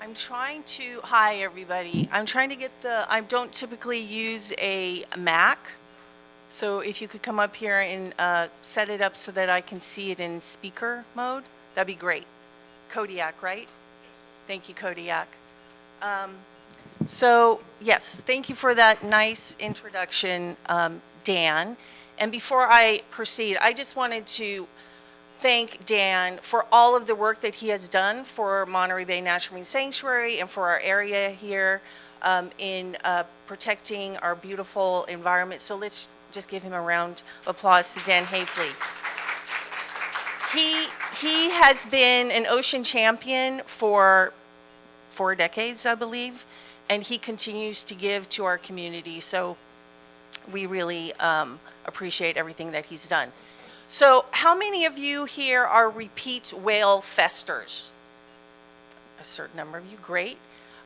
I'm trying to, hi everybody. I'm trying to get I don't typically use a Mac. So if you could come up here and set it up so that I can see it in speaker mode, that'd be great. Kodiak, right? Thank you, Kodiak. So yes, thank you for that nice introduction, Dan. And before I proceed, I just wanted to thank Dan for all of the work that he has done for Monterey Bay National Marine Sanctuary and for our area here in protecting our beautiful environment. So let's just give him a round of applause to Dan Hafley. He has been an ocean champion for 4 decades, I believe, and he continues to give to our community. So we really appreciate everything that he's done. So how many of you here are repeat whale festers? A certain number of you, great.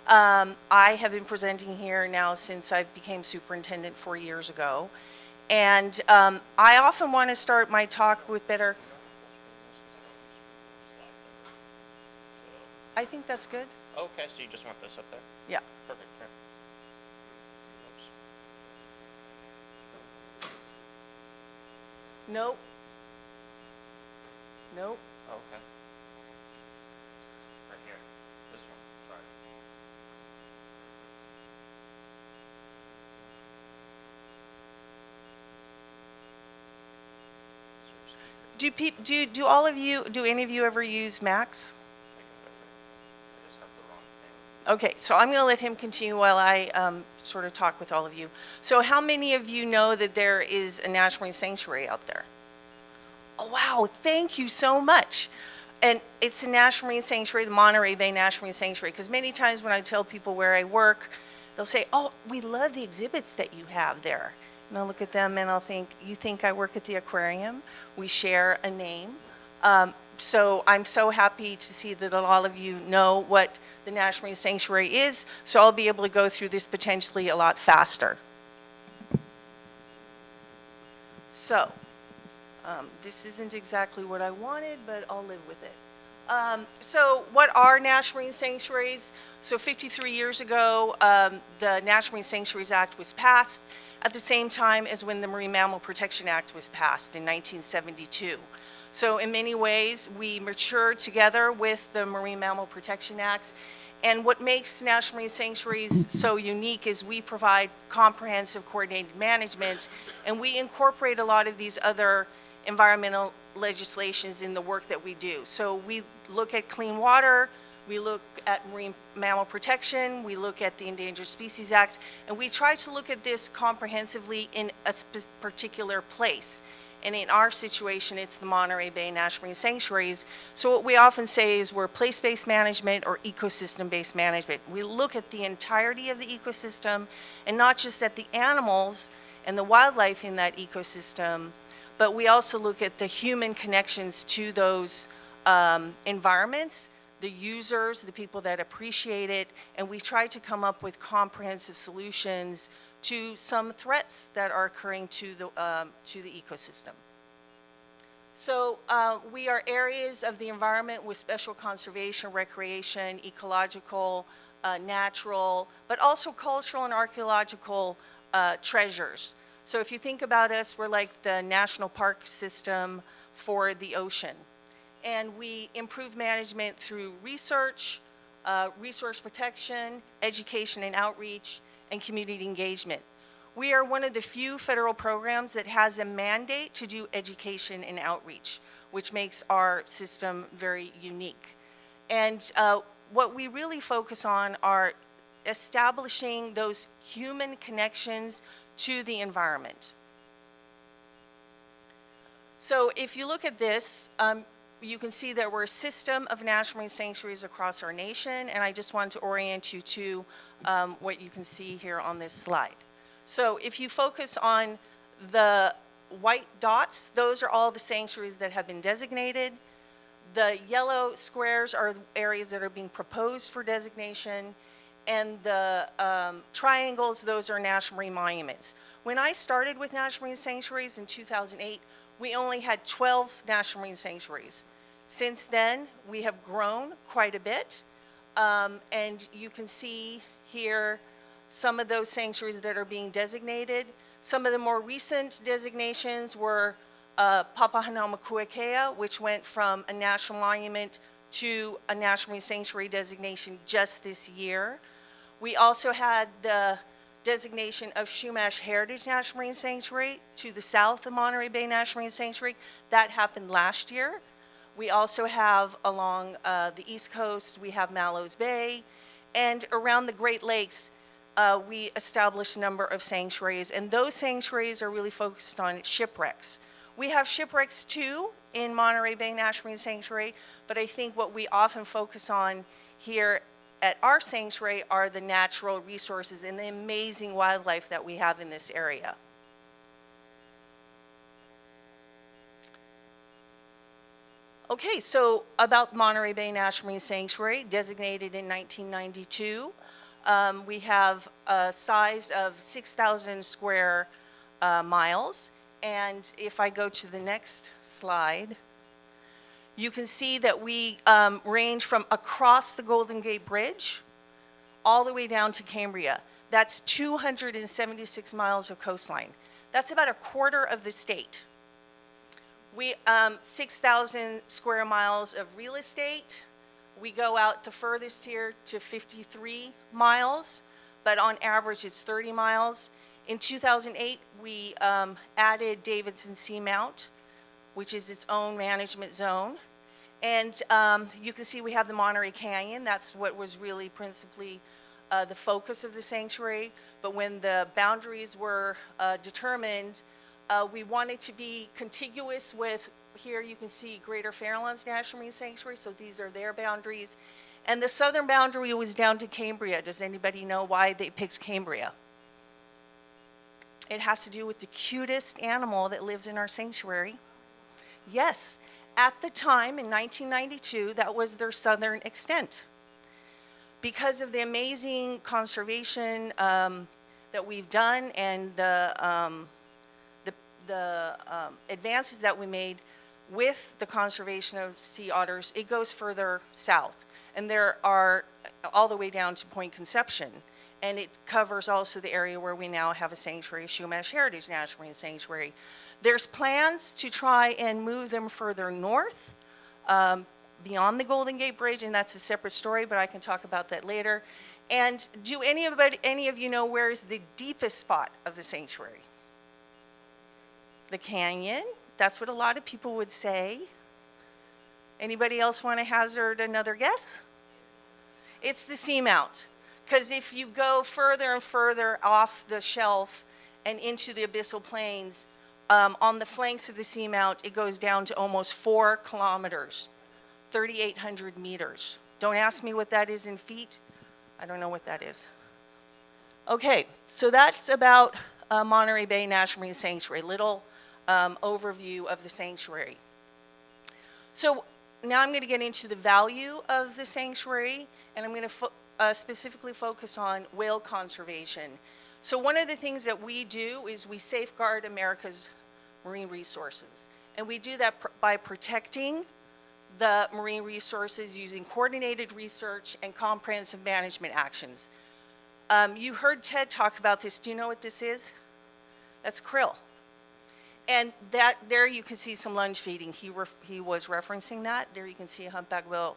I have been presenting here now since I became superintendent 4 years ago. And I often want to start my talk with better. I think that's good. Okay, so you just want this up there? Yeah. Perfect. Right. Nope. Nope. Okay. Right here. This one. Sorry. Do all of you, do any of you ever use Macs? I just have the wrong thing. Okay, so I'm going to let him continue while I sort of talk with all of you. So how many of you know that there is a National Marine Sanctuary out there? Oh, wow, thank you so much. And it's a National Marine Sanctuary, the Monterey Bay National Marine Sanctuary, because many times when I tell people where I work, they'll say, oh, we love the exhibits that you have there. And I'll look at them and I'll think, you think I work at the aquarium? We share a name. So I'm so happy to see that all of you know what the National Marine Sanctuary is, so I'll be able to go through this potentially a lot faster. So, this isn't exactly what I wanted, but I'll live with it. So what are National Marine Sanctuaries? So 53 years ago, the National Marine Sanctuaries Act was passed at the same time as when the Marine Mammal Protection Act was passed in 1972. So in many ways, we matured together with the Marine Mammal Protection Acts. And what makes National Marine Sanctuaries so unique is we provide comprehensive coordinated management, and we incorporate a lot of these other environmental legislations in the work that we do. So we look at clean water, we look at marine mammal protection, we look at the Endangered Species Act, and we try to look at this comprehensively in a particular place. And in our situation, it's the Monterey Bay National Marine Sanctuaries. So what we often say is we're place-based management or ecosystem-based management. We look at the entirety of the ecosystem and not just at the animals and the wildlife in that ecosystem, but we also look at the human connections to those environments, the users, the people that appreciate it, and we try to come up with comprehensive solutions to some threats that are occurring to the ecosystem. So we are areas of the environment with special conservation, recreation, ecological, natural, but also cultural and archaeological treasures. So if you think about us, we're like the national park system for the ocean. And we improve management through research, resource protection, education and outreach, and community engagement. We are one of the few federal programs that has a mandate to do education and outreach, which makes our system very unique. And what we really focus on are establishing those human connections to the environment. So if you look at this, you can see that we're a system of national marine sanctuaries across our nation, and I just want to orient you to what you can see here on this slide. So if you focus on the white dots, those are all the sanctuaries that have been designated. The yellow squares are areas that are being proposed for designation, and the triangles, those are national marine monuments. When I started with national marine sanctuaries in 2008, we only had 12 national marine sanctuaries. Since then, we have grown quite a bit. And you can see here some of those sanctuaries that are being designated. Some of the more recent designations were Papahanaumokuakea, which went from a national monument to a national marine sanctuary designation just this year. We also had the designation of Chumash Heritage National Marine Sanctuary to the south of Monterey Bay National Marine Sanctuary. That happened last year. We also have along the East Coast, we have Mallows Bay, and around the Great Lakes, we established a number of sanctuaries, and those sanctuaries are really focused on shipwrecks. We have shipwrecks too in Monterey Bay National Marine Sanctuary, but I think what we often focus on here at our sanctuary are the natural resources and the amazing wildlife that we have in this area. Okay, so about Monterey Bay National Marine Sanctuary, designated in 1992. We have a size of 6,000 square miles. And if I go to the next slide, you can see that we range from across the Golden Gate Bridge all the way down to Cambria. That's 276 miles of coastline. That's about a quarter of the state. We 6,000 square miles of real estate. We go out the furthest here to 53 miles, but on average it's 30 miles. In 2008, we added Davidson Seamount, which is its own management zone. And you can see we have the Monterey Canyon. That's what was really principally the focus of the sanctuary. But when the boundaries were determined, we wanted to be contiguous with, here you can see Greater Farallones National Marine Sanctuary, so these are their boundaries. And the southern boundary was down to Cambria. Does anybody know why they picked Cambria? It has to do with the cutest animal that lives in our sanctuary. Yes, at the time in 1992, that was their southern extent. Because of the amazing conservation that we've done and the advances that we made with the conservation of sea otters, it goes further south. And there are all the way down to Point Conception. And it covers also the area where we now have a sanctuary, Chumash Heritage National Marine Sanctuary. There's plans to try and move them further north, beyond the Golden Gate Bridge, and that's a separate story, but I can talk about that later. And do any of you know where is the deepest spot of the sanctuary? The canyon. That's what a lot of people would say. Anybody else want to hazard another guess? It's the seamount. Because if you go further and further off the shelf and into the abyssal plains, on the flanks of the seamount, it goes down to almost 4 kilometers, 3,800 meters. Don't ask me what that is in feet. I don't know what that is. Okay, so that's about Monterey Bay National Marine Sanctuary, little overview of the sanctuary. So now I'm going to get into the value of the sanctuary, and I'm going to specifically focus on whale conservation. So one of the things that we do is we safeguard America's marine resources. And we do that by protecting the marine resources using coordinated research and comprehensive management actions. You heard Ted talk about this. Do you know what this is? That's krill. And there you can see some lunge feeding. He was referencing that. There you can see a humpback whale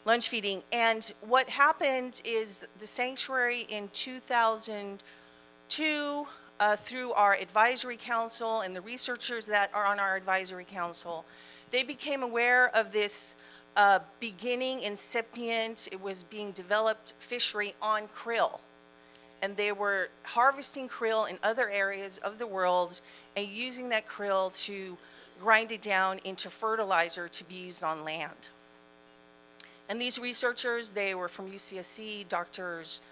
lunge feeding. And what happened is the sanctuary in 2002, through our advisory council and the researchers that are on our advisory council, they became aware of this beginning incipient, it was being developed fishery on krill. And they were harvesting krill in other areas of the world and using that krill to grind it down into fertilizer to be used on land. And these researchers, they were from UCSC, doctors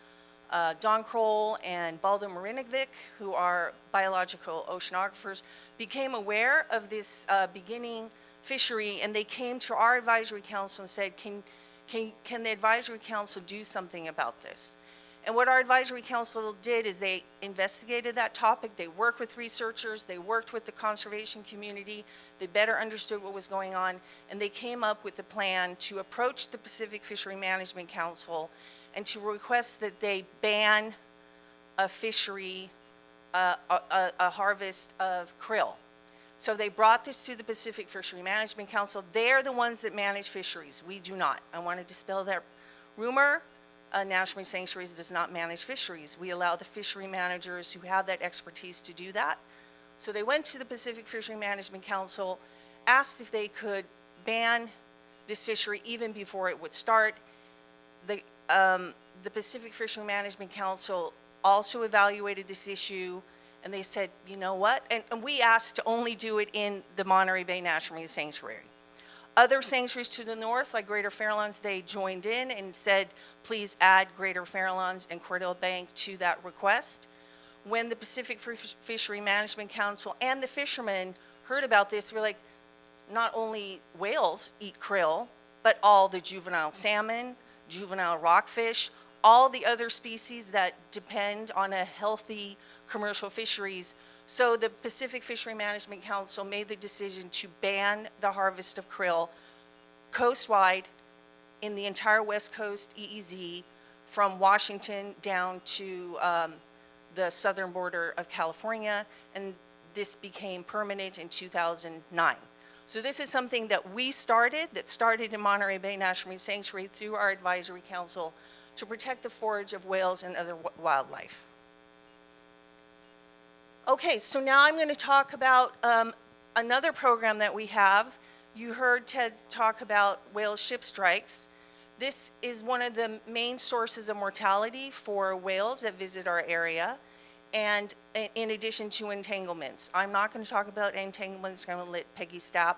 Don Kroll and Baldo Marinovic, who are biological oceanographers, became aware of this beginning fishery, and they came to our advisory council and said, can the advisory council do something about this? And what our advisory council did is they investigated that topic, they worked with researchers, they worked with the conservation community, they better understood what was going on, and they came up with a plan to approach the Pacific Fishery Management Council and to request that they ban a fishery, a harvest of krill. So they brought this to the Pacific Fishery Management Council. They're the ones that manage fisheries. We do not. I want to dispel that rumor. National Marine Sanctuaries does not manage fisheries. We allow the fishery managers who have that expertise to do that. So they went to the Pacific Fishery Management Council, asked if they could ban this fishery even before it would start. The Pacific Fishery Management Council also evaluated this issue, and they said, you know what? And we asked to only do it in the Monterey Bay National Marine Sanctuary. Other sanctuaries to the north, like Greater Farallones, they joined in and said, please add Greater Farallones and Cordell Bank to that request. When the Pacific Fishery Management Council and the fishermen heard about this, we're like, not only whales eat krill, but all the juvenile salmon, juvenile rockfish, all the other species that depend on a healthy commercial fisheries. So the Pacific Fishery Management Council made the decision to ban the harvest of krill coastwide in the entire West Coast EEZ from Washington down to the southern border of California, and this became permanent in 2009. So this is something that we started, that started in Monterey Bay National Marine Sanctuary through our advisory council to protect the forage of whales and other wildlife. Okay, so now I'm going to talk about another program that we have. You heard Ted talk about whale ship strikes. This is one of the main sources of mortality for whales that visit our area, and in addition to entanglements. I'm not going to talk about entanglements. I'm going to let Peggy Stapp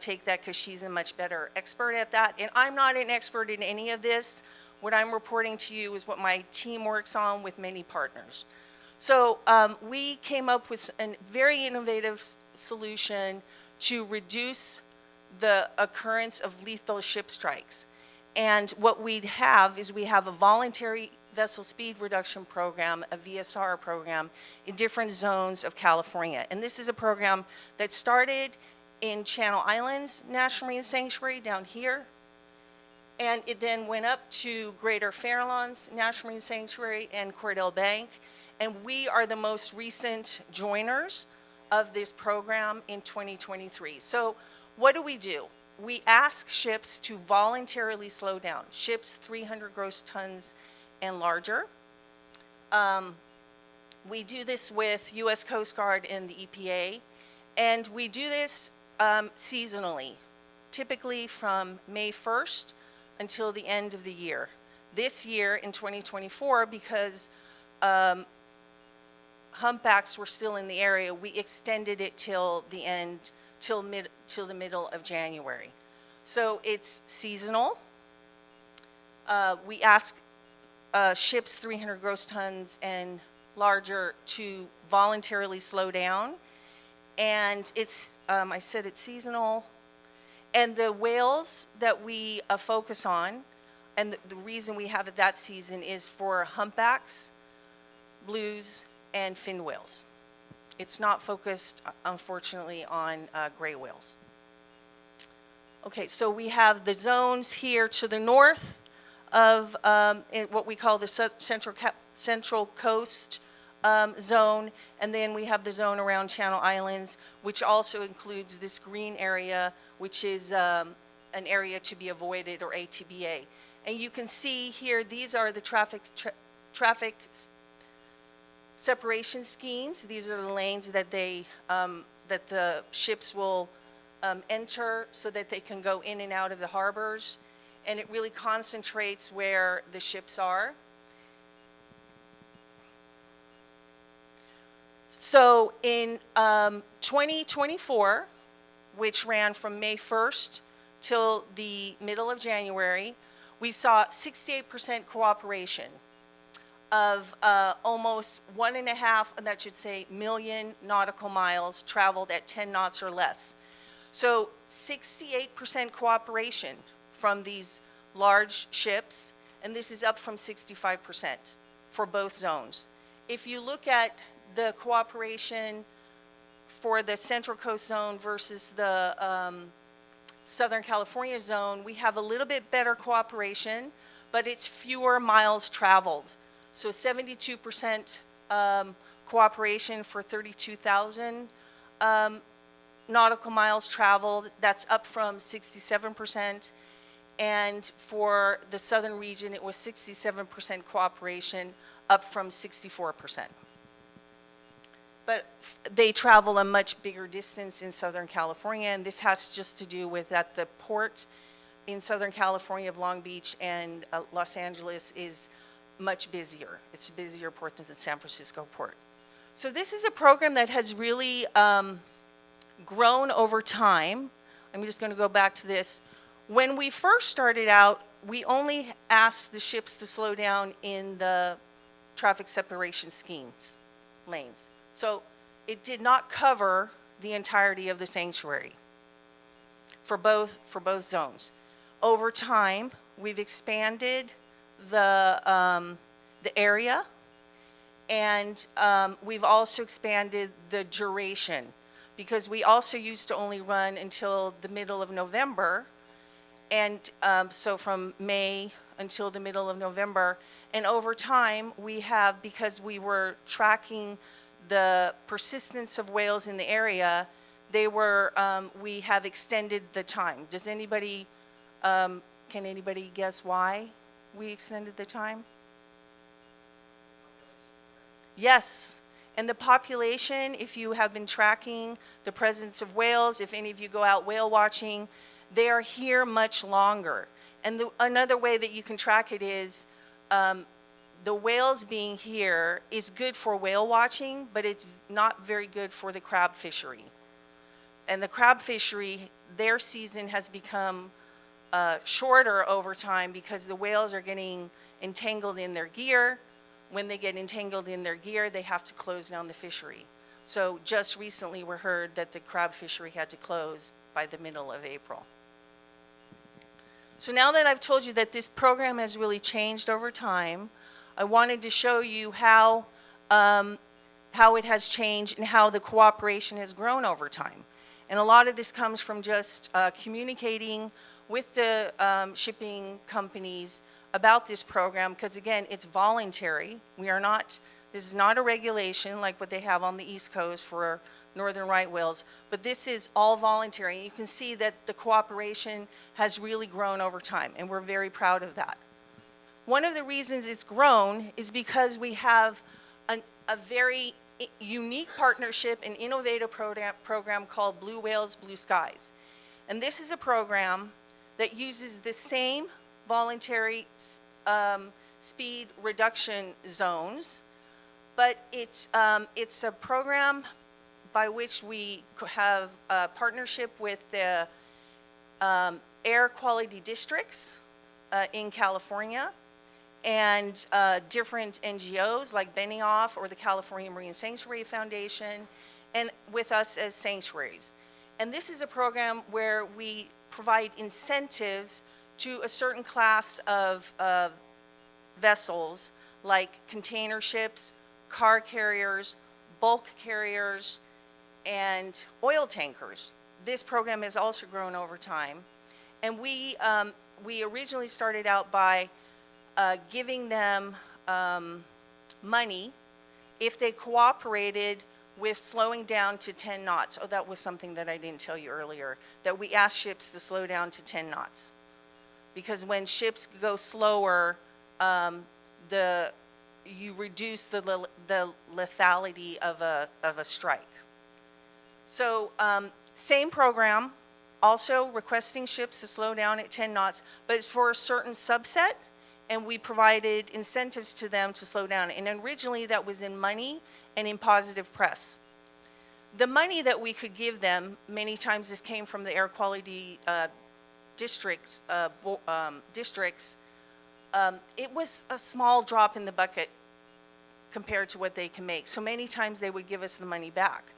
take that because she's a much better expert at that. And I'm not an expert in any of this. What I'm reporting to you is what my team works on with many partners. So we came up with a very innovative solution to reduce the occurrence of lethal ship strikes. And what we have is we have a voluntary vessel speed reduction program, a VSR program, in different zones of California. And this is a program that started in Channel Islands National Marine Sanctuary down here. And it then went up to Greater Farallones National Marine Sanctuary and Cordell Bank. And we are the most recent joiners of this program in 2023. So what do? We ask ships to voluntarily slow down, ships 300 gross tons and larger. We do this with U.S. Coast Guard and the EPA, and we do this seasonally, typically from May 1st until the end of the year. This year in 2024, because humpbacks were still in the area, we extended it till the middle of January. So it's seasonal. We ask ships 300 gross tons and larger to voluntarily slow down. And it's, I said it's seasonal. And the whales that we focus on, and the reason we have it that season is for humpbacks, blues, and fin whales. It's not focused, unfortunately, on gray whales. Okay, so we have the zones here to the north of what we call the Central Coast zone, and then we have the zone around Channel Islands, which also includes this green area, which is an area to be avoided, or ATBA. And you can see here, these are the traffic separation schemes. These are the lanes that that the ships will enter so that they can go in and out of the harbors, and it really concentrates where the ships are. So in 2024, which ran from May 1st till the middle of January, we saw 68% cooperation of almost 1.5, and that should say, million nautical miles traveled at 10 knots or less. So 68% cooperation from these large ships, and this is up from 65%. for both zones. If you look at the cooperation for the Central Coast Zone versus the Southern California Zone, we have a little bit better cooperation, but it's fewer miles traveled. So 72% cooperation for 32,000 nautical miles traveled. That's up from 67%. And for the southern region, it was 67% cooperation, up from 64%. But they travel a much bigger distance in Southern California, and this has just to do with that the port in Southern California of Long Beach and Los Angeles is much busier. It's a busier port than the San Francisco port. So this is a program that has really grown over time. I'm just going to go back to this. When we first started out, we only asked the ships to slow down in the traffic separation schemes, lanes. So it did not cover the entirety of the sanctuary for both zones. Over time, we've expanded the area, and we've also expanded the duration, because we also used to only run until the middle of November, and so from May until the middle of November. And over time, we have, because we were tracking the persistence of whales in the area, we have extended the time. Does anybody, can anybody guess why we extended the time? Yes. And the population, if you have been tracking the presence of whales, if any of you go out whale watching, they are here much longer. And another way that you can track it is the whales being here is good for whale watching, but it's not very good for the crab fishery. And the crab fishery, their season has become shorter over time because the whales are getting entangled in their gear. When they get entangled in their gear, they have to close down the fishery. So just recently we heard that the crab fishery had to close by the middle of April. So now that I've told you that this program has really changed over time, I wanted to show you how it has changed and how the cooperation has grown over time. And a lot of this comes from just communicating with the shipping companies about this program, because again, it's voluntary. This is not a regulation like what they have on the East Coast for northern right whales, but this is all voluntary. And you can see that the cooperation has really grown over time, and we're very proud of that. One of the reasons it's grown is because we have a very unique partnership and innovative program called Blue Whales, Blue Skies. And this is a program that uses the same voluntary speed reduction zones, but it's a program by which we have a partnership with the air quality districts in California, and different NGOs like Benioff or the California Marine Sanctuary Foundation, and with us as Sanctuaries. And this is a program where we provide incentives to a certain class of vessels, like container ships, car carriers, bulk carriers, and oil tankers. This program has also grown over time. And we originally started out by giving them money if they cooperated with slowing down to 10 knots. Oh, that was something that I didn't tell you earlier, that we asked ships to slow down to 10 knots. Because when ships go slower, you reduce the lethality of a strike. So same program, also requesting ships to slow down at 10 knots, but it's for a certain subset, and we provided incentives to them to slow down. And originally that was in money and in positive press. The money that we could give them, many times this came from the air quality districts, it was a small drop in the bucket compared to what they can make. So many times they would give us the money back.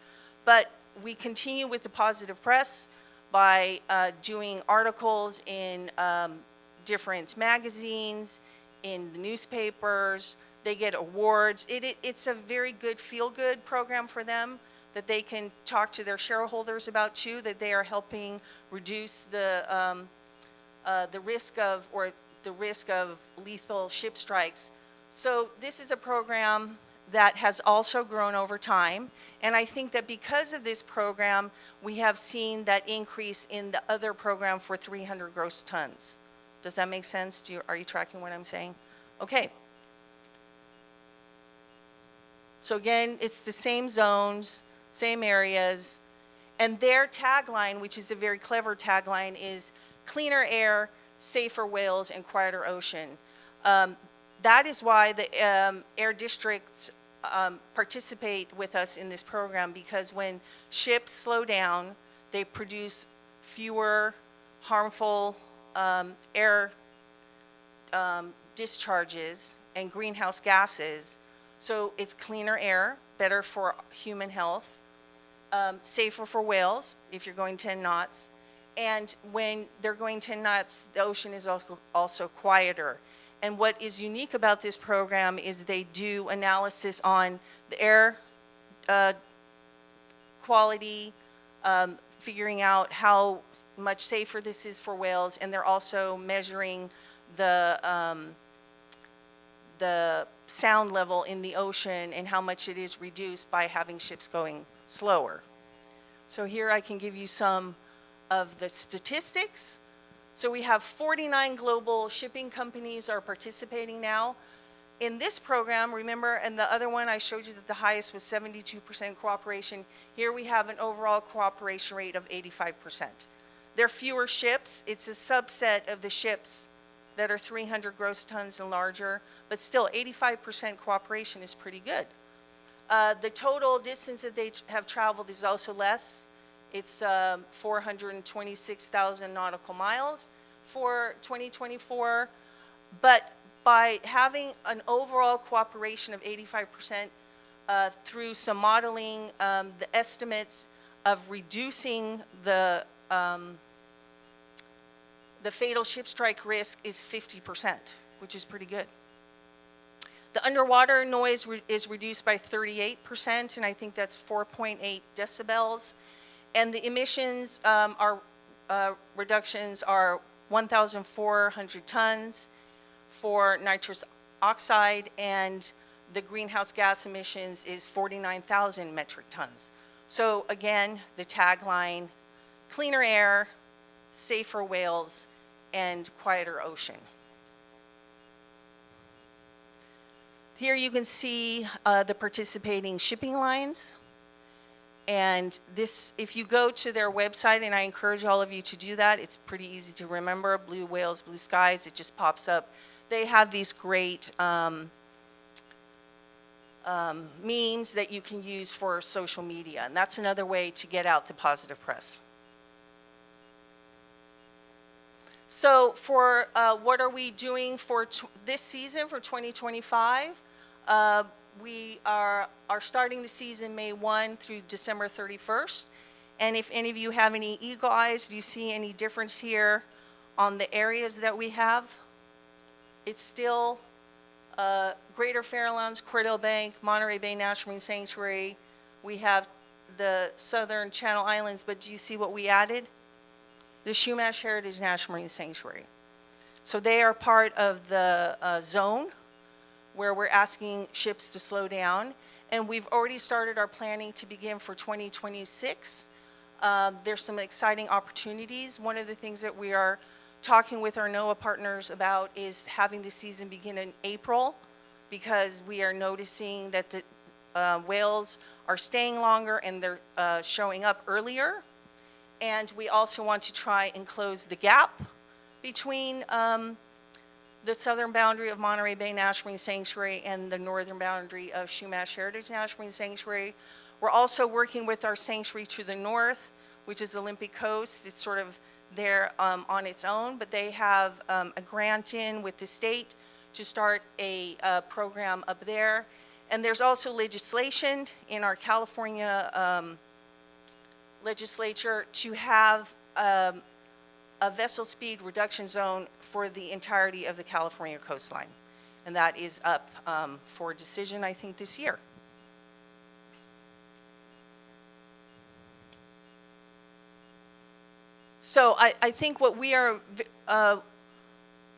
But we continue with the positive press by doing articles in different magazines, in the newspapers, They get awards. It's a very good feel-good program for them that they can talk to their shareholders about too, that they are helping reduce the risk of, or the risk of lethal ship strikes. So this is a program that has also grown over time. And I think that because of this program, we have seen that increase in the other program for 300 gross tons. Does that make sense? Are you tracking what I'm saying? Okay. So again, it's the same zones, same areas, and their tagline, which is a very clever tagline, is cleaner air, safer whales, and quieter ocean. That is why the air districts participate with us in this program, because when ships slow down, they produce fewer harmful air discharges and greenhouse gases. So it's cleaner air, better for human health, safer for whales if you're going 10 knots. And when they're going 10 knots, the ocean is also quieter. And what is unique about this program is they do analysis on the air quality, figuring out how much safer this is for whales, and they're also measuring the sound level in the ocean and how much it is reduced by having ships going slower. So here I can give you some of the statistics. So we have 49 global shipping companies are participating now. In this program, remember, and the other one I showed you that the highest was 72% cooperation. Here we have an overall cooperation rate of 85%. There are fewer ships. It's a subset of the ships that are 300 gross tons and larger, but still 85% cooperation is pretty good. The total distance that they have traveled is also less. It's 426,000 nautical miles for 2024, but by having an overall cooperation of 85% through some modeling, the estimates of reducing the fatal ship strike risk is 50%, which is pretty good. The underwater noise is reduced by 38%, and I think that's 4.8 decibels. And the emissions reductions are 1,400 tons for nitrous oxide, and the greenhouse gas emissions is 49,000 metric tons. So again, the tagline, cleaner air, safer whales, and quieter ocean. Here you can see the participating shipping lines. And this, if you go to their website, and I encourage all of you to do that, it's pretty easy to remember, Blue Whales, Blue Skies, it just pops up. They have these great memes that you can use for social media, and that's another way to get out the positive press. So for what are we doing for this season for 2025? We are starting the season May 1 through December 31st. And if any of you have any eagle eyes, do you see any difference here on the areas that we have? It's still Greater Farallones, Cordell Bank, Monterey Bay National Marine Sanctuary. We have the Southern Channel Islands, but do you see what we added? The Chumash Heritage National Marine Sanctuary. So they are part of the zone where we're asking ships to slow down. And we've already started our planning to begin for 2026. There's some exciting opportunities. One of the things that we are talking with our NOAA partners about is having the season begin in April, because we are noticing that the whales are staying longer and they're showing up earlier. And we also want to try and close the gap between the southern boundary of Monterey Bay National Marine Sanctuary and the northern boundary of Chumash Heritage National Marine Sanctuary. We're also working with our sanctuary to the north, which is Olympic Coast. It's sort of there on its own, but they have a grant in with the state to start a program up there. And there's also legislation in our California legislature to have a vessel speed reduction zone for the entirety of the California coastline. And that is up for a decision, I think, this year. So I think what we are,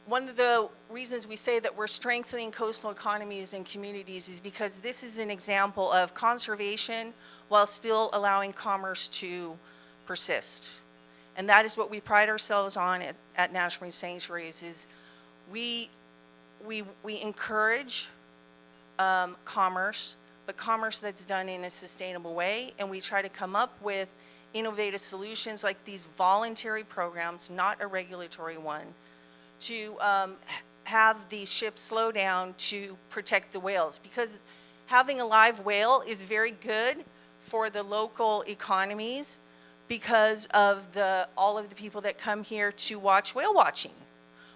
one of the reasons we say that we're strengthening coastal economies and communities is because this is an example of conservation while still allowing commerce to persist. And that is what we pride ourselves on at National Marine Sanctuaries is we encourage commerce, but commerce that's done in a sustainable way, and we try to come up with innovative solutions like these voluntary programs, not a regulatory one, to have these ships slow down to protect the whales. Because having a live whale is very good for the local economies because of all of the people that come here to watch whale watching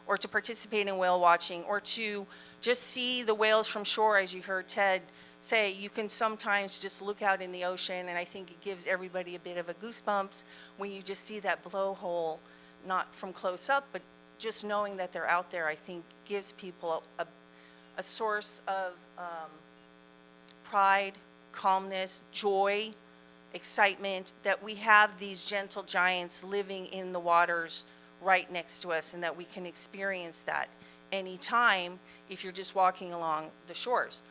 or to participate in whale watching or to just see the whales from shore. As you heard Ted say, you can sometimes just look out in the ocean, and I think it gives everybody a bit of a goosebumps when you just see that blowhole, not from close up, but just knowing that they're out there, I think gives people a source of pride, calmness, joy, excitement that we have these gentle giants living in the waters right next to us, and that we can experience that anytime if you're just walking along the shores.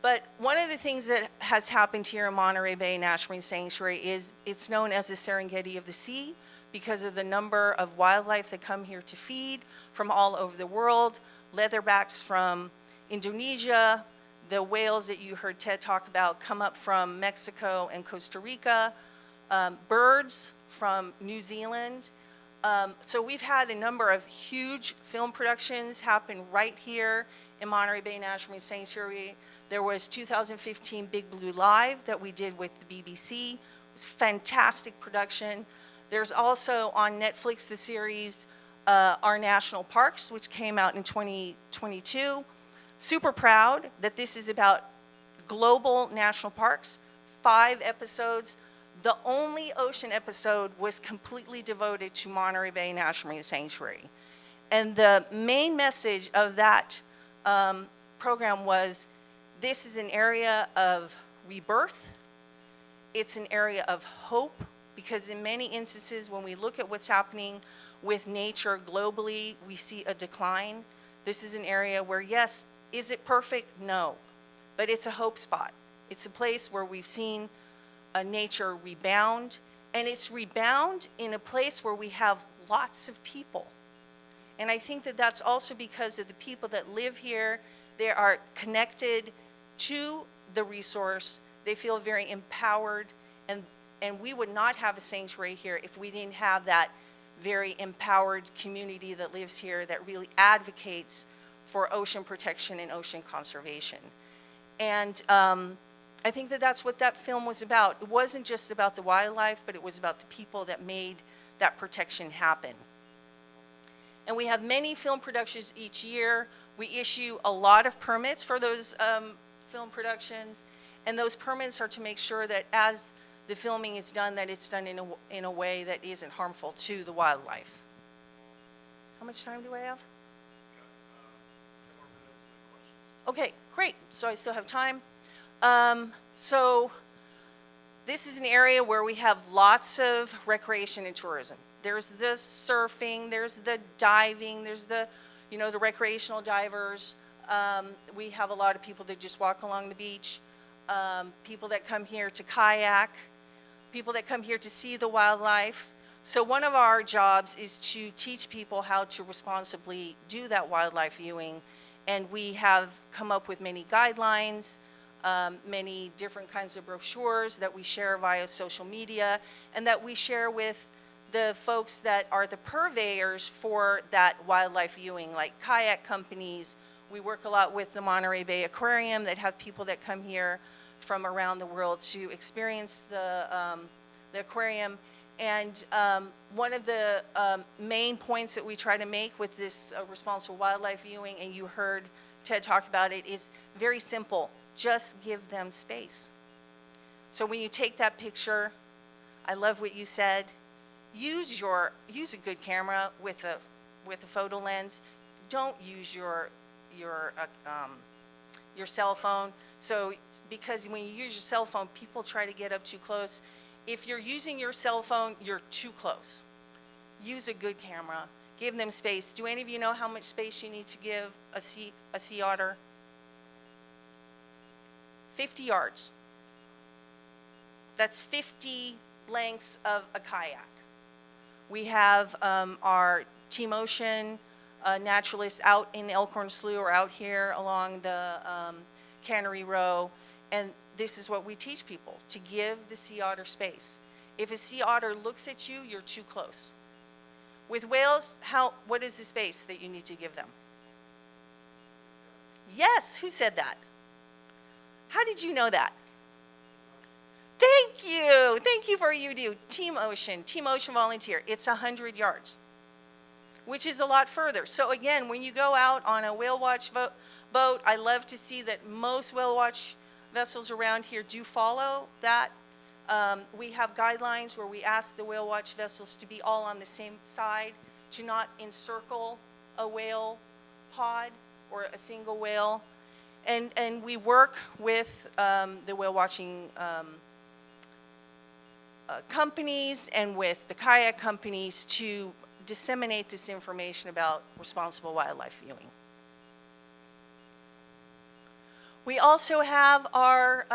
But one of the things that has happened here in Monterey Bay National Marine Sanctuary is it's known as the Serengeti of the Sea because of the number of wildlife that come here to feed from all over the world, leatherbacks from Indonesia, the whales that you heard Ted talk about come up from Mexico and Costa Rica, birds from New Zealand. So we've had a number of huge film productions happen right here in Monterey Bay National Marine Sanctuary. There was 2015 Big Blue Live that we did with the BBC. It was a fantastic production. There's also on Netflix the series Our National Parks, which came out in 2022. Super proud that this is about global national parks. 5 episodes. The only ocean episode was completely devoted to Monterey Bay National Marine Sanctuary. And the main message of that program was, this is an area of rebirth. It's an area of hope, because in many instances, when we look at what's happening with nature globally, we see a decline. This is an area where, yes, is it perfect? No, but it's a hope spot. It's a place where we've seen nature rebound, and it's rebound in a place where we have lots of people. And I think that that's also because of the people that live here. They are connected to the resource. They feel very empowered, and we would not have a sanctuary here if we didn't have that very empowered community that lives here that really advocates for ocean protection and ocean conservation. And I think that that's what that film was about. It wasn't just about the wildlife, but it was about the people that made that protection happen. And we have many film productions each year. We issue a lot of permits for those film productions, and those permits are to make sure that as the filming is done, that it's done in a way that isn't harmful to the wildlife. How much time do I have? 10 more minutes for questions. Okay, great. So I still have time. So this is an area where we have lots of recreation and tourism. There's the surfing, there's the diving, there's the, the recreational divers. We have a lot of people that just walk along the beach, people that come here to kayak, people that come here to see the wildlife. So one of our jobs is to teach people how to responsibly do that wildlife viewing, and we have come up with many guidelines, many different kinds of brochures that we share via social media, and that we share with the folks that are the purveyors for that wildlife viewing, like kayak companies. We work a lot with the Monterey Bay Aquarium that have people that come here from around the world to experience the aquarium. And one of the main points that we try to make with this responsible wildlife viewing, and you heard Ted talk about it, is very simple. Just give them space. So when you take that picture, I love what you said. Use a good camera with a photo lens. Don't use your your cell phone. So, because when you use your cell phone, people try to get up too close. If you're using your cell phone, you're too close. Use a good camera. Give them space. Do any of you know how much space you need to give a sea otter? 50 yards. That's 50 lengths of a kayak. We have our T-Motion naturalists out in Elkhorn Slough or out here along the Cannery Row, and this is what we teach people, to give the sea otter space. If a sea otter looks at you, you're too close. With whales, what is the space that you need to give them? Yes, who said that? How did you know that? Thank you. Thank you for you do. T-Motion volunteer. It's 100 yards, which is a lot further. So again, when you go out on a whale watch boat, I love to see that most whale watch vessels around here do follow that. We have guidelines where we ask the whale watch vessels to be all on the same side, to not encircle a whale pod or a single whale. And we work with the whale watching companies and with the kayak companies to disseminate this information about responsible wildlife viewing. We also have our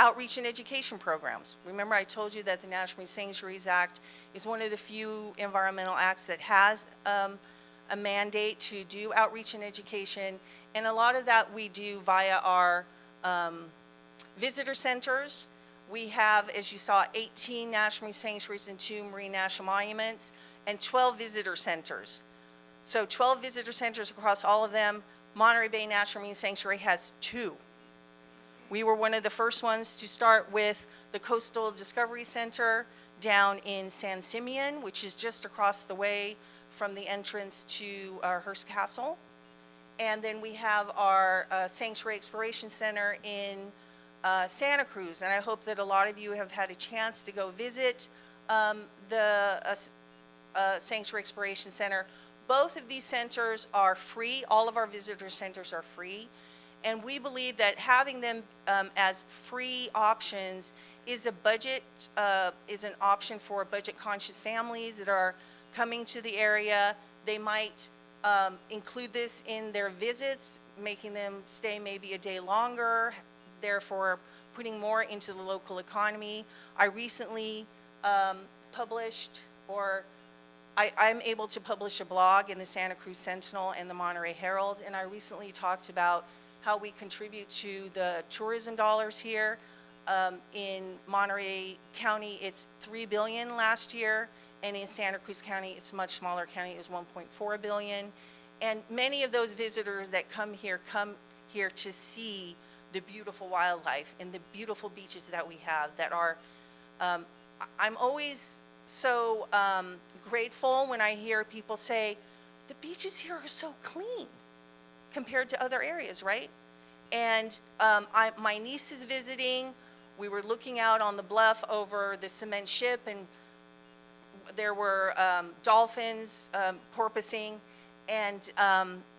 outreach and education programs. Remember, I told you that the National Marine Sanctuaries Act is one of the few environmental acts that has a mandate to do outreach and education, and a lot of that we do via our visitor centers. We have, as you saw, 18 National Marine Sanctuaries and 2 Marine National Monuments, and 12 visitor centers. So 12 visitor centers across all of them. Monterey Bay National Marine Sanctuary has 2. We were one of the first ones to start with the Coastal Discovery Center down in San Simeon, which is just across the way from the entrance to Hearst Castle. And then we have our Sanctuary Exploration Center in Santa Cruz. And I hope that a lot of you have had a chance to go visit the Sanctuary Exploration Center. Both of these centers are free. All of our visitor centers are free. And we believe that having them as free options is a budget, is an option for budget-conscious families that are coming to the area. They might include this in their visits, making them stay maybe a day longer, therefore putting more into the local economy. I recently published, or I'm able to publish a blog in the Santa Cruz Sentinel and the Monterey Herald, and I recently talked about how we contribute to the tourism dollars here. In Monterey County, it's $3 billion last year, and in Santa Cruz County, it's a much smaller county, it was $1.4 billion. And many of those visitors that come here to see the beautiful wildlife and the beautiful beaches that we have that are, I'm always so grateful when I hear people say, the beaches here are so clean compared to other areas, right? And my niece is visiting. We were looking out on the bluff over the cement ship, and there were dolphins porpoising, and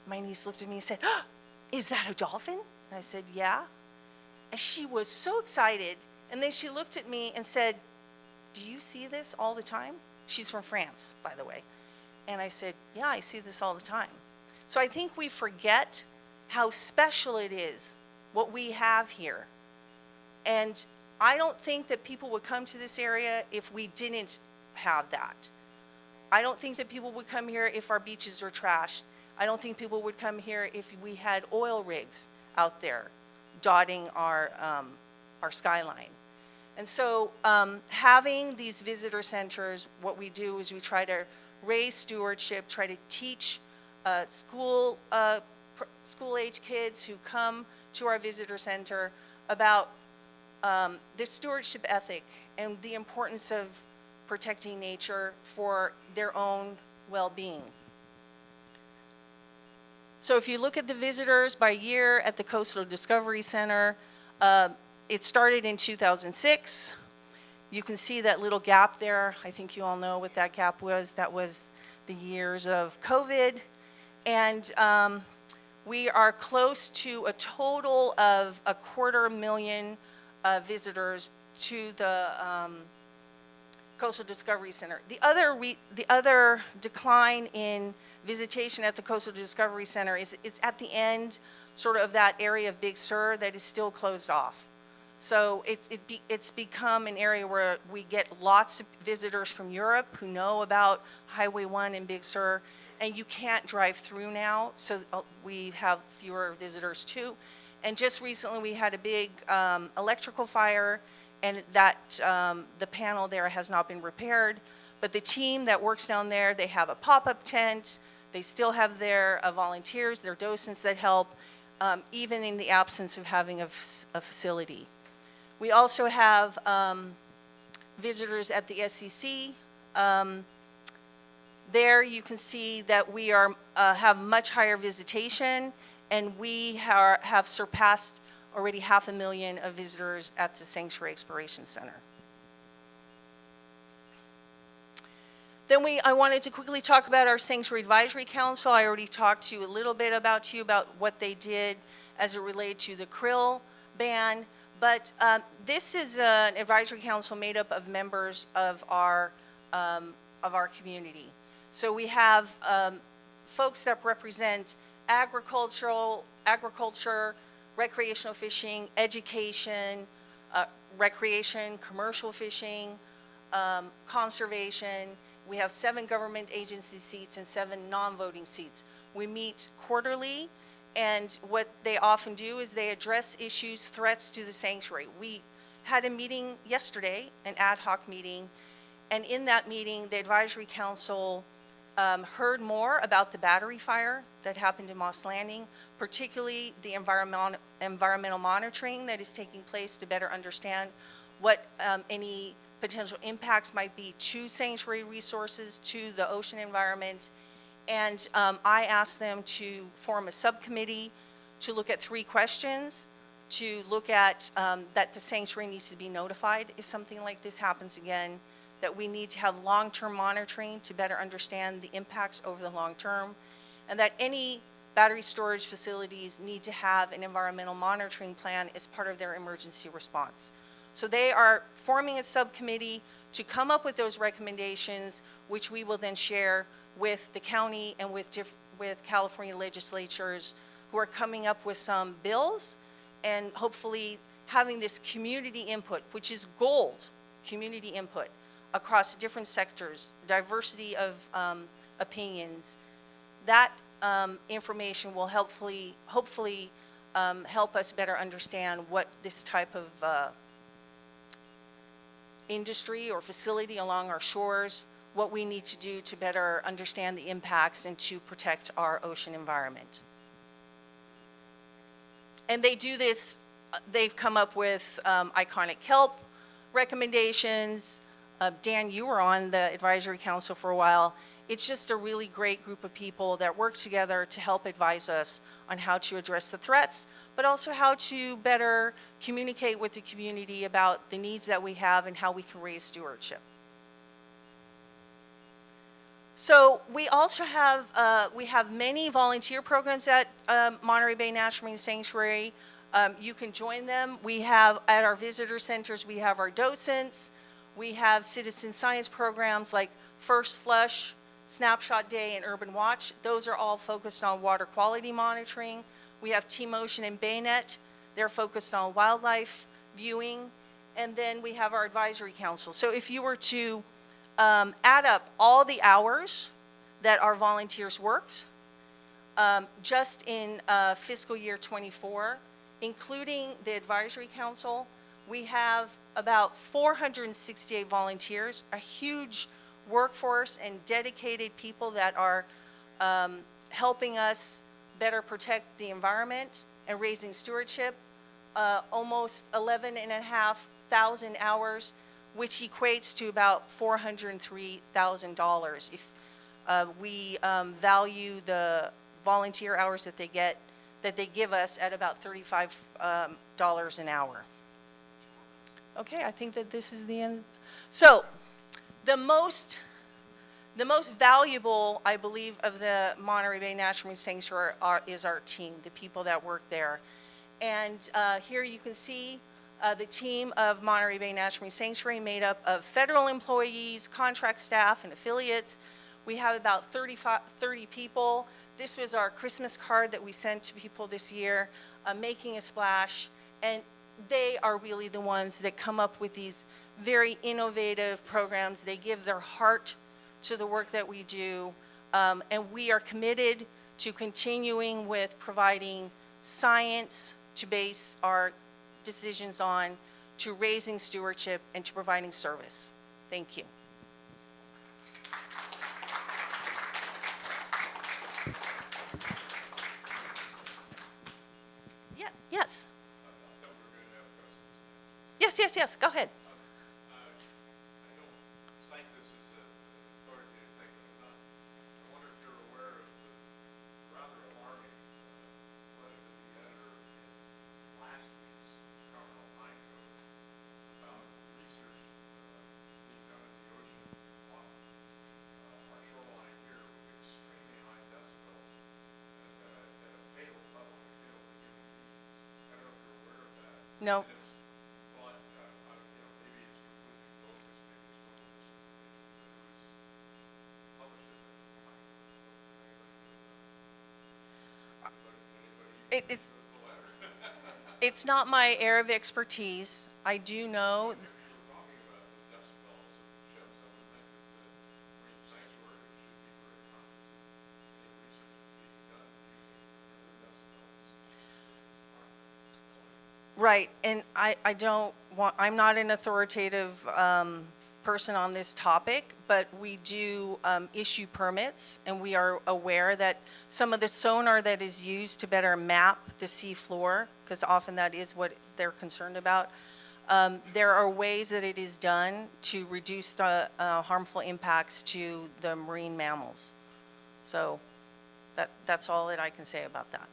my niece looked at me and said, oh, is that a dolphin? And I said, yeah. And she was so excited, and then she looked at me and said, do you see this all the time? She's from France, by the way. And I said, yeah, I see this all the time. So I think we forget how special it is, what we have here. And I don't think that people would come to this area if we didn't have that. I don't think that people would come here if our beaches were trashed. I don't think people would come here if we had oil rigs out there dotting our skyline. And so having these visitor centers, what we do is we try to raise stewardship, try to teach school-age kids who come to our visitor center about the stewardship ethic and the importance of protecting nature for their own well-being. So if you look at the visitors by year at the Coastal Discovery Center, it started in 2006. You can see that little gap there. I think you all know what that gap was. That was the years of COVID. And We are close to a total of 250,000 visitors to the Coastal Discovery Center. The other decline in visitation at the Coastal Discovery Center is it's at the end sort of that area of Big Sur that is still closed off. So it's become an area where we get lots of visitors from Europe who know about Highway 1 and Big Sur, and you can't drive through now, so we have fewer visitors too. And just recently we had a big electrical fire, and that the panel there has not been repaired. But the team that works down there, they have a pop-up tent. They still have their volunteers, their docents that help, even in the absence of having a facility. We also have visitors at the SEC. There you can see that we have much higher visitation, and we have surpassed already 500,000 of visitors at the Sanctuary Exploration Center. Then I wanted to quickly talk about our Sanctuary Advisory Council. I already talked to you a little bit about what they did as it related to the krill ban, but this is an advisory council made up of members of our community. So we have folks that represent agriculture, recreational fishing, education, recreation, commercial fishing, conservation. We have 7 government agency seats and 7 non-voting seats. We meet quarterly, and what they often do is they address issues, threats to the sanctuary. We had a meeting yesterday, an ad hoc meeting, and in that meeting, the advisory council heard more about the battery fire that happened in Moss Landing, particularly the environmental monitoring that is taking place to better understand what any potential impacts might be to sanctuary resources, to the ocean environment. And I asked them to form a subcommittee to look at 3 questions, to look at that the sanctuary needs to be notified if something like this happens again, that we need to have long-term monitoring to better understand the impacts over the long term, and that any battery storage facilities need to have an environmental monitoring plan as part of their emergency response. So they are forming a subcommittee to come up with those recommendations, which we will then share with the county and with California legislatures who are coming up with some bills, and hopefully having this community input, which is gold, community input across different sectors, diversity of opinions. That information will hopefully help us better understand what this type of industry or facility along our shores, what we need to do to better understand the impacts and to protect our ocean environment. And they do this, they've come up with iconic kelp recommendations. Dan, you were on the advisory council for a while. It's just a really great group of people that work together to help advise us on how to address the threats, but also how to better communicate with the community about the needs that we have and how we can raise stewardship. So we also have many volunteer programs at Monterey Bay National Marine Sanctuary. You can join them. We have at our visitor centers, we have our docents. We have citizen science programs like First Flush, Snapshot Day, and Urban Watch. Those are all focused on water quality monitoring. We have Team Ocean and Baynet. They're focused on wildlife viewing. And then we have our advisory council. So if you were to add up all the hours that our volunteers worked, just in fiscal year 24, including the advisory council, we have about 468 volunteers, a huge workforce and dedicated people that are helping us better protect the environment and raising stewardship, almost 11,500 hours, which equates to about $403,000 if we value the volunteer hours that they give us at about $35 an hour. Okay, I think that this is the end. So the most The most valuable, I believe, of the Monterey Bay National Marine Sanctuary is our team, the people that work there. And here you can see the team of Monterey Bay National Marine Sanctuary made up of federal employees, contract staff, and affiliates. We have about 30 people. This was our Christmas card that we sent to people this year, making a splash. And they are really the ones that come up with these very innovative programs. They give their heart to the work that we do, and we are committed to continuing with providing science to base our decisions on, to raising stewardship, and to providing service. Thank you. Yeah, yes. Yes, go ahead. I don't cite this as an authoritative thing, but I'm not. I wonder if you're aware of the rather alarming letter to the editor in last week's Carmel Mine Code about research being done in the ocean on our shoreline here with extremely high decibels at a fatal level to human beings. I don't know if you're aware of that. No. It's not my area of expertise. I do know. Right, and I don't want, I'm not an authoritative person on this topic, but we do issue permits, and we are aware that some of the sonar that is used to better map the sea floor, because often that is what they're concerned about, there are ways that it is done to reduce the harmful impacts to the marine mammals. So that's all that I can say about that.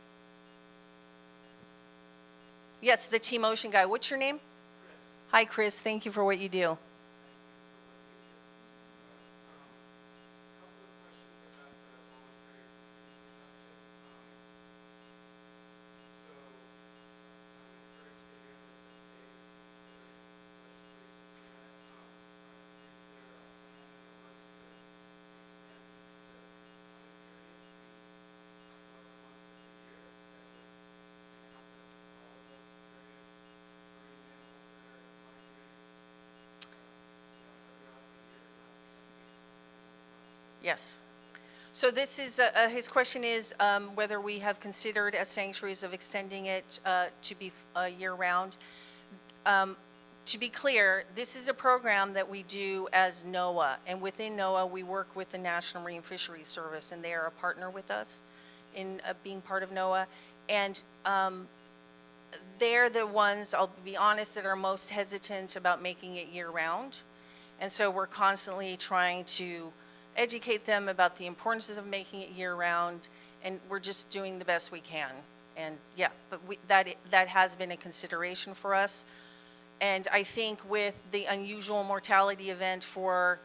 Yes, the T-Motion guy. What's your name? Chris. Hi, Chris. Thank you for what you do. Yes. So this is, his question is whether we have considered as sanctuaries of extending it to be year-round. To be clear, this is a program that we do as NOAA, and within NOAA, we work with the National Marine Fisheries Service, and they are a partner with us in being part of NOAA. And they're the ones, I'll be honest, that are most hesitant about making it year-round. And so we're constantly trying to educate them about the importance of making it year-round, and we're just doing the best we can. And yeah, but that has been a consideration for us. And I think with the unusual mortality event for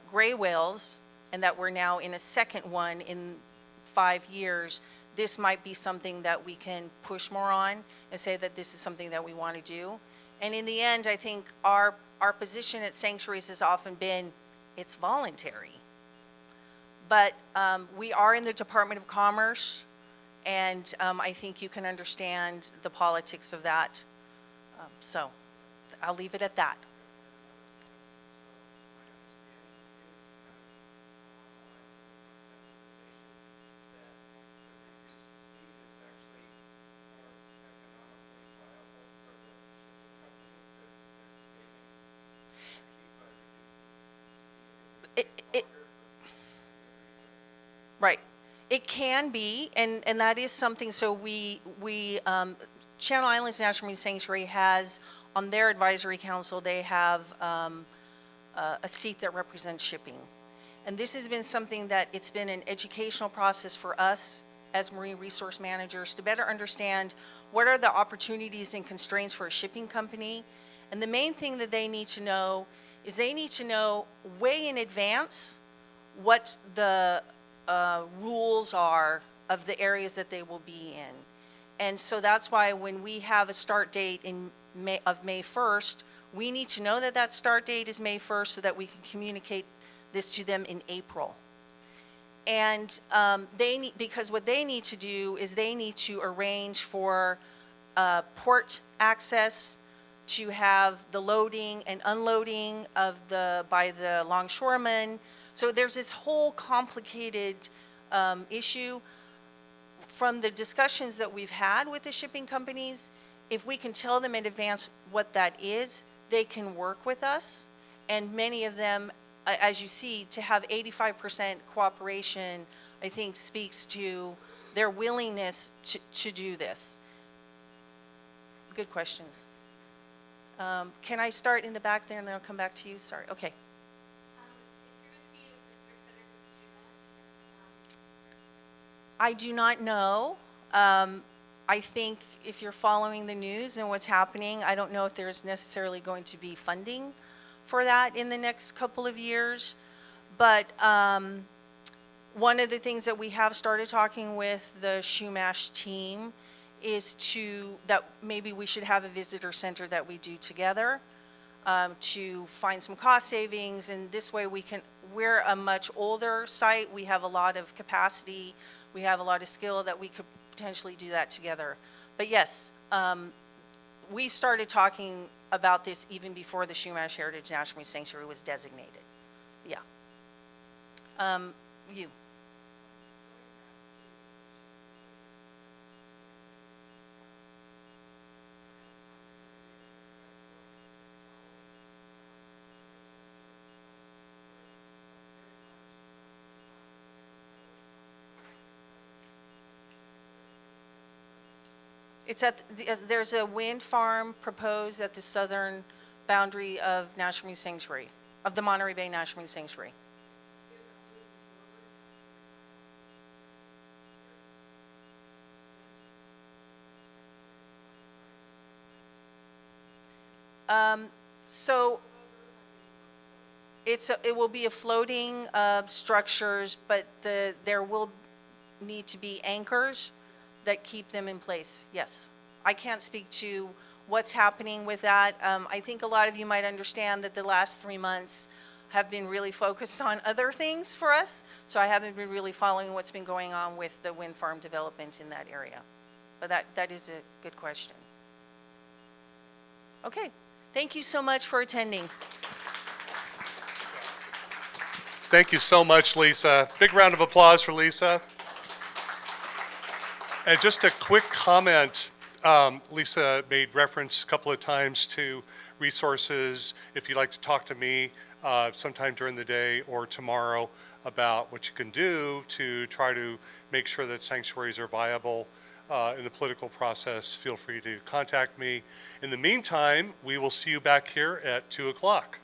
gray whales, and that we're now in a second one in 5 years, this might be something that we can push more on and say that this is something that we want to do. And in the end, I think our position at Sanctuaries has often been, it's voluntary. But we are in the Department of Commerce, and I think you can understand the politics of that. So I'll leave it at that. Right. It can be, and that is something, so Channel Islands National Marine Sanctuary has, on their advisory council, they have a seat that represents shipping. And this has been something that it's been an educational process for us as marine resource managers to better understand what are the opportunities and constraints for a shipping company. And the main thing that they need to know is they need to know way in advance what the rules are of the areas that they will be in. And so that's why when we have a start date in May 1st, we need to know that that start date is May 1st so that we can communicate this to them in April. And they need, because what they need to do is they need to arrange for port access, to have the loading and unloading of by the longshoremen. So there's this whole complicated issue. From the discussions that we've had with the shipping companies, if we can tell them in advance what that is, they can work with us. And many of them, as you see, to have 85% cooperation, I think speaks to their willingness to do this. Good questions. Can I start in the back there and then I'll come back to you? Sorry, okay. I do not know. I think if you're following the news and what's happening, I don't know if there's necessarily going to be funding for that in the next couple of years. But one of the things that we have started talking with the Shumash team is that maybe we should have a visitor center that we do together to find some cost savings, and this way we're a much older site, we have a lot of capacity, we have a lot of skill that we could potentially do that together. But yes, we started talking about this even before the Shumash Heritage National Marine Sanctuary was designated. Yeah. You. There's a wind farm proposed at the southern boundary of National Marine Sanctuary, of the Monterey Bay National Marine Sanctuary. So it will be a floating structures, but there will need to be anchors that keep them in place, yes. I can't speak to what's happening with that. I think a lot of you might understand that the last 3 months have been really focused on other things for us, so I haven't been really following what's been going on with the wind farm development in that area. But that is a good question. Okay, thank you so much for attending. Thank you so much, Lisa. Big round of applause for Lisa. And just a quick comment, Lisa made reference a couple of times to resources. If you'd like to talk to me sometime during the day or tomorrow about what you can do to try to make sure that sanctuaries are viable in the political process, feel free to contact me. In the meantime, we will see you back here at 2 o'clock.